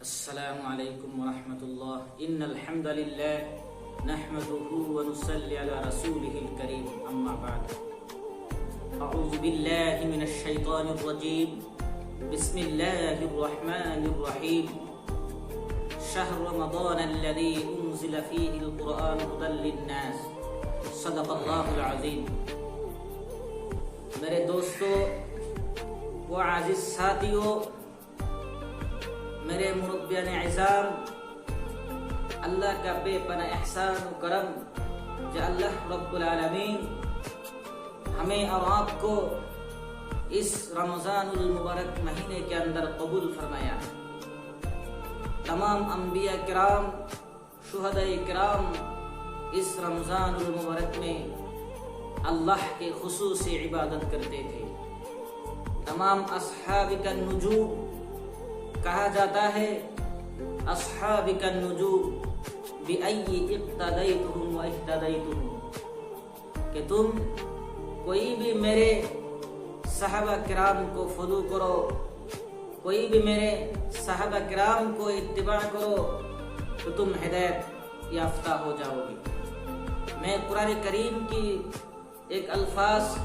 السلام علیکم ورحمۃ اللہ ان الحمد للہ نحمده ونصلی علی رسوله الکریم اما بعد اعوذ باللہ من الشیطان الرجیم بسم اللہ الرحمن الرحیم شہر رمضان الذی انزل فیہ القرآن هدی للناس صدق اللہ العظیم۔ میرے دوستو و عزیز ساتھیو، میرے مربیان عظام، اللہ کا بے پناہ احسان و کرم جو اللہ رب العالمین ہمیں اور آپ کو اس رمضان المبارک مہینے کے اندر قبول فرمایا۔ تمام انبیاء کرام، شہداء کرام اس رمضان المبارک میں اللہ کے خصوصی عبادت کرتے تھے۔ تمام اصحاب کا نجوم کہا جاتا ہے، اصحاب کا النجوم بأی اقتدیتہم و اہتدیتہم، کہ تم کوئی بھی میرے صحابہ کرام کو فالو کرو، کوئی بھی میرے صحابہ کرام کو اتباع کرو تو تم ہدایت یافتہ ہو جاؤ گے۔ میں قرآن کریم کی ایک الفاظ،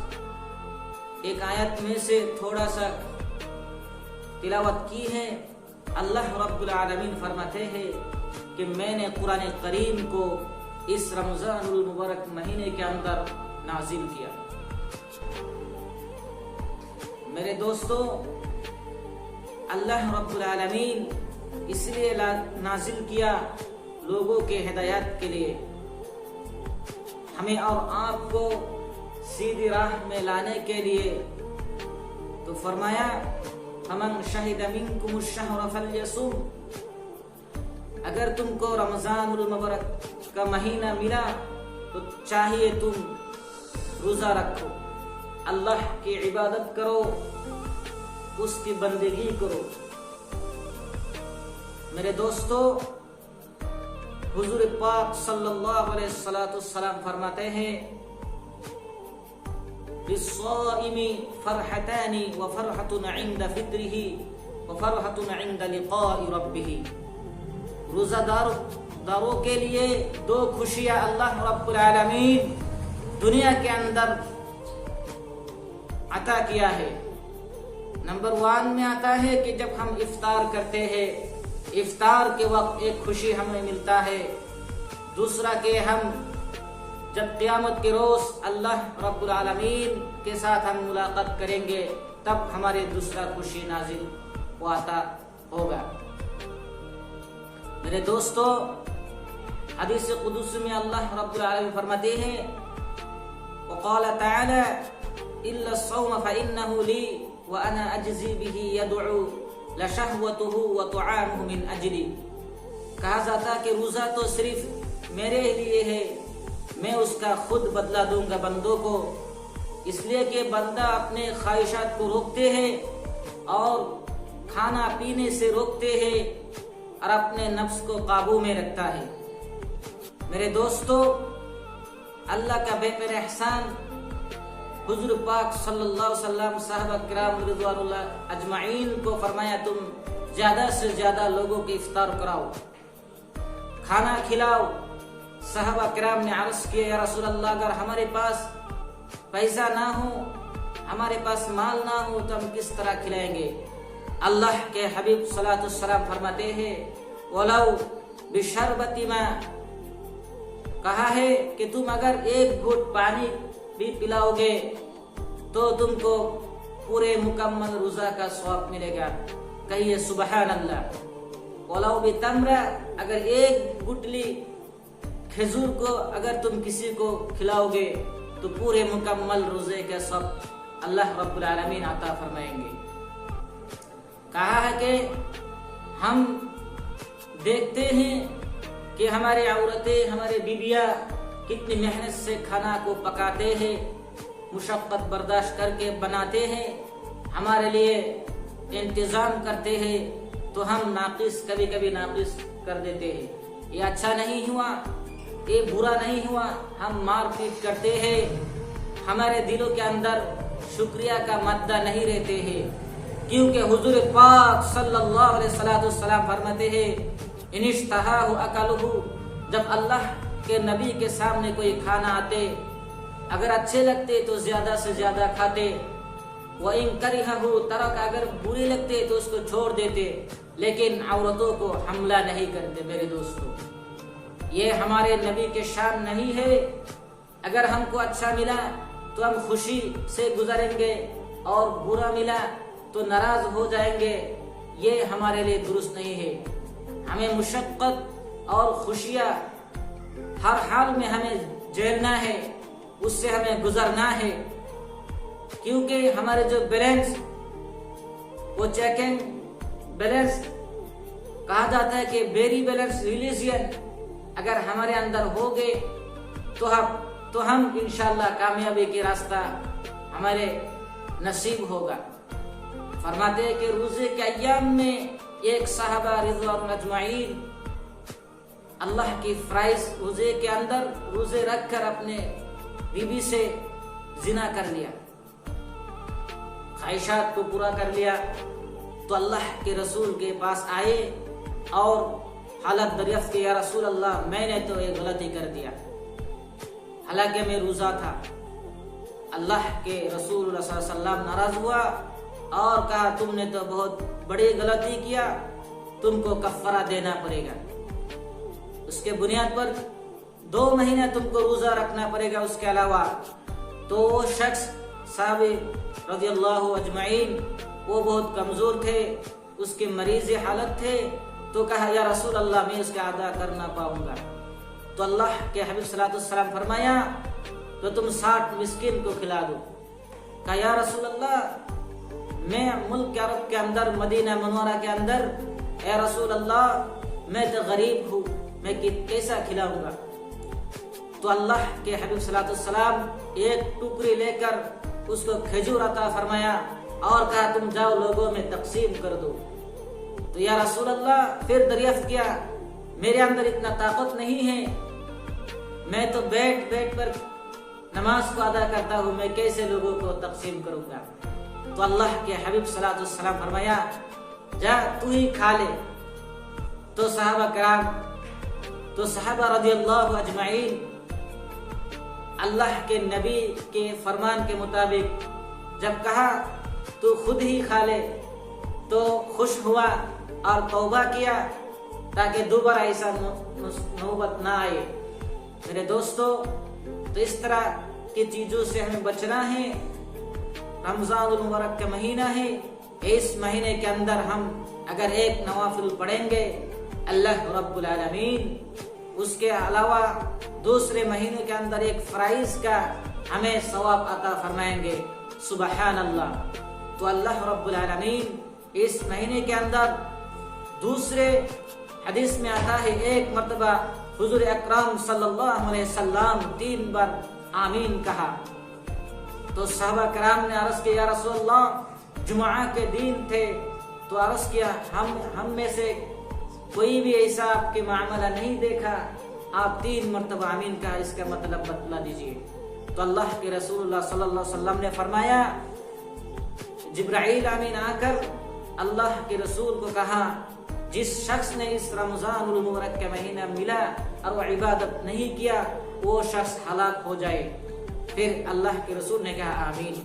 ایک آیت میں سے تھوڑا سا تلاوت کی ہے۔ اللہ رب العالمین فرماتے ہیں کہ میں نے قرآن کریم کو اس رمضان المبارک مہینے کے اندر نازل کیا۔ میرے دوستو، اللہ رب العالمین اس لیے نازل کیا لوگوں کے ہدایت کے لیے، ہمیں اور آپ کو سیدھی راہ میں لانے کے لیے۔ تو فرمایا فمن شہد منکم الشہر فلیصم، اگر تم کو رمضان المبارک کا مہینہ ملا تو چاہیے تم روزہ رکھو، اللہ کی عبادت کرو، اس کی بندگی کرو۔ میرے دوستو، حضور پاک صلی اللہ علیہ وسلم فرماتے ہیں للصائم فرحتان وفرحة عند فطره وفرحة عند لقاء ربه، روزہ داروں کے لیے دو خوشیاں اللہ رب العالمین دنیا کے اندر عطا کیا ہے۔ نمبر 1 میں آتا ہے کہ جب ہم افطار کرتے ہیں، افطار کے وقت ایک خوشی ہمیں ملتا ہے۔ دوسرا کہ ہم جب قیامت کے روز اللہ رب العالمین کے ساتھ ہم ملاقات کریں گے، تب ہمارے دوسرا خوشی نازل و عطا ہوگا۔ میرے دوستو، حدیث قدسی میں اللہ رب العالمین فرماتے ہیں وقال تعالی الا الصوم فانه لي وانا اجزي به يدعو لشهوته وطعامه من اجلي، کہا جاتا کہ روزہ تو صرف میرے لیے ہے، میں اس کا خود بدلہ دوں گا بندوں کو، اس لیے کہ بندہ اپنے خواہشات کو روکتے ہیں اور کھانا پینے سے روکتے ہیں اور اپنے نفس کو قابو میں رکھتا ہے۔ میرے دوستو، اللہ کا بے پناہ احسان، حضور پاک صلی اللہ علیہ وسلم صحابہ کرام رضوان اللہ اجمعین کو فرمایا تم زیادہ سے زیادہ لوگوں کے افطار کراؤ، کھانا کھلاؤ۔ صحابہ کرام نے عرض کیا یا رسول اللہ، اگر ہمارے پاس پیسہ نہ ہو، ہمارے پاس مال نہ ہو تو ہم کس طرح کھلائیں گے؟ اللہ کے حبیب صلی اللہ علیہ وسلم فرماتے ہیں وَلَوْ بِشَرْبَةِ مَاءٍ، کہا ہے کہ تم اگر ایک گھونٹ پانی بھی پلاؤ گے تو تم کو پورے مکمل روزہ کا ثواب ملے گا۔ کہیے سبحان اللہ۔ وَلَوْ بِتَمْرٍ، اگر ایک گٹلی کھجور کو اگر تم کسی کو کھلاؤ گے تو پورے مکمل روزے کا سب اللہ رب العالمین عطا فرمائیں گے۔ کہا ہے کہ ہم دیکھتے ہیں کہ ہمارے عورتیں، ہمارے بیویاں کتنی محنت سے کھانا کو پکاتے ہیں، مشقت برداشت کر کے بناتے ہیں، ہمارے لیے انتظام کرتے ہیں، تو ہم ناقص کبھی کبھی ناقص کر دیتے ہیں۔ یہ اچھا نہیں ہوا، یہ برا نہیں ہوا، ہم مار پیٹ کرتے ہیں، ہمارے دلوں کے اندر شکریہ کا مادہ نہیں رہتے ہیں۔ کیونکہ حضور پاک صلی اللہ علیہ وسلم فرماتے ہیں ان اشتہاہ اکلہ، جب اللہ کے نبی کے سامنے کوئی کھانا آتے، اگر اچھے لگتے تو زیادہ سے زیادہ کھاتے، وَإِن كَرِهَهُ تَرَكَ، اگر بری لگتے تو اس کو چھوڑ دیتے، لیکن عورتوں کو حملہ نہیں کرتے۔ میرے دوستو، یہ ہمارے نبی کے شان نہیں ہے۔ اگر ہم کو اچھا ملا تو ہم خوشی سے گزاریں گے، اور برا ملا تو ناراض ہو جائیں گے، یہ ہمارے لیے درست نہیں ہے۔ ہمیں مشقت اور خوشیاں ہر حال میں ہمیں جھیلنا ہے، اس سے ہمیں گزرنا ہے، کیونکہ ہمارے جو بیلنس، وہ چیکنگ بیلنس کہا جاتا ہے کہ ویری بیلنس ریلیجن اگر ہمارے اندر ہو گئے تو ہم انشاءاللہ کامیابی کی راستہ ہمارے نصیب ہوگا۔ فرماتے ہیں کہ روزے کے ایام میں ایک صحابہ رضوان اجمعین اللہ کی فرائض روزے کے اندر روزے رکھ کر اپنے بیوی سے زنا کر لیا، خواہشات کو پورا کر لیا، تو اللہ کے رسول کے پاس آئے اور حالت دریافت کی، یا رسول اللہ میں نے تو ایک غلطی کر دیا، حالانکہ میں روزہ تھا۔ اللہ کے رسول اللہ صلی اللہ علیہ وسلم ناراض ہوا اور کہا تم نے تو بہت بڑی غلطی کیا، تم کو کفارہ دینا پڑے گا، اس کے بنیاد پر 2 مہینہ تم کو روزہ رکھنا پڑے گا، اس کے علاوہ۔ تو وہ شخص صحابی رضی اللہ اجمعین وہ بہت کمزور تھے، اس کے مریض حالت تھے، تو کہا یا رسول اللہ میں اس کا ادا کر نہ پاؤں گا۔ تو اللہ کے حبیب صلی اللہ علیہ وسلم فرمایا تو تم 60 مسکین کو کھلا دو۔ کہا یا رسول اللہ میں ملک عرب کے اندر، مدینہ منورہ کے اندر، اے رسول اللہ میں تو غریب ہوں، میں کیسا کھلاؤں گا؟ تو اللہ کے حبیب صلی اللہ علیہ وسلم ایک ٹکڑی لے کر اس کو کھجور عطا فرمایا اور کہا تم جاؤ لوگوں میں تقسیم کر دو۔ تو یا رسول اللہ پھر دریافت کیا میرے اندر اتنا طاقت نہیں ہے، میں تو بیٹھ کر نماز کو ادا کرتا ہوں، میں کیسے لوگوں کو تقسیم کروں گا؟ تو اللہ کے حبیب صلی اللہ علیہ وسلم فرمایا جا تو ہی کھا لے۔ تو صحابہ رضی اللہ اجمعین اللہ کے نبی کے فرمان کے مطابق جب کہا تو خود ہی کھا لے، تو خوش ہوا اور توبہ کیا تاکہ دوبارہ ایسا نوبت نہ آئے۔ میرے دوستو، تو اس طرح کی چیزوں سے ہمیں بچنا ہے۔ رمضان المبارک کا مہینہ ہے، اس مہینے کے اندر ہم اگر ایک نوافل پڑھیں گے، اللہ رب العالمین اس کے علاوہ دوسرے مہینے کے اندر ایک فرائض کا ہمیں ثواب عطا فرمائیں گے۔ سبحان اللہ۔ تو اللہ رب العالمین اس مہینے کے اندر دوسرے حدیث میں آتا ہے ایک مرتبہ حضور اکرم صلی اللہ علیہ وسلم 3 بار آمین کہا۔ تو صحابہ کرام نے عرض کیا یا رسول اللہ جمعہ کے دن تھے، تو عرض کیا ہم میں سے کوئی بھی ایسا آپ کے معاملہ نہیں دیکھا، آپ 3 مرتبہ آمین کہا، اس کا مطلب بتلا دیجئے۔ تو اللہ کے رسول اللہ صلی اللہ علیہ وسلم نے فرمایا، جبرائیل امین آ کر اللہ کے رسول کو کہا جس شخص نے اس رمضان المبارک کا مہینہ ملا اور وہ عبادت نہیں کیا وہ شخص ہلاک ہو جائے۔ پھر اللہ کے رسول نے کہا آمین۔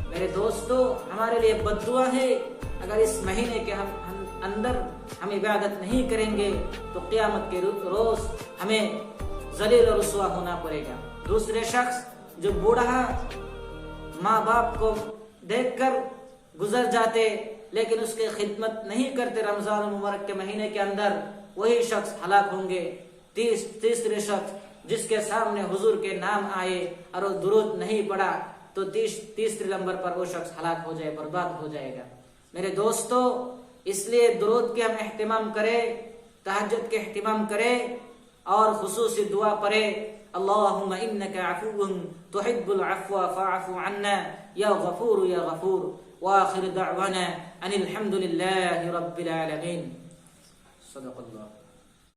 میرے دوستو، ہمارے لیے بد دعا ہے اگر اس مہینے کے اندر ہم عبادت نہیں کریں گے تو قیامت کے روز ہمیں ذلیل و رسوا ہونا پڑے گا۔ دوسرے شخص جو بوڑھا ماں باپ کو دیکھ کر گزر جاتے لیکن اس کی خدمت نہیں کرتے رمضان المبارک کے مہینے کے اندر، وہی شخص ہلاک ہوں گے۔ تیسرے شخص جس کے سامنے حضور کے نام آئے اور وہ درود نہیں پڑا تو تیسرے نمبر پر وہ شخص ہلاک ہو جائے، برباد ہو جائے گا۔ میرے دوستو، اس لیے درود کے ہم اہتمام کریں، تہجد کے اہتمام کریں اور خصوصی دعا پڑھیں۔ اللہم انک عفو تحب العفو فاعف عنا یا غفور یا غفور۔ وآخر دعوانا ان الحمد للہ رب العالمین۔ صدق اللہ۔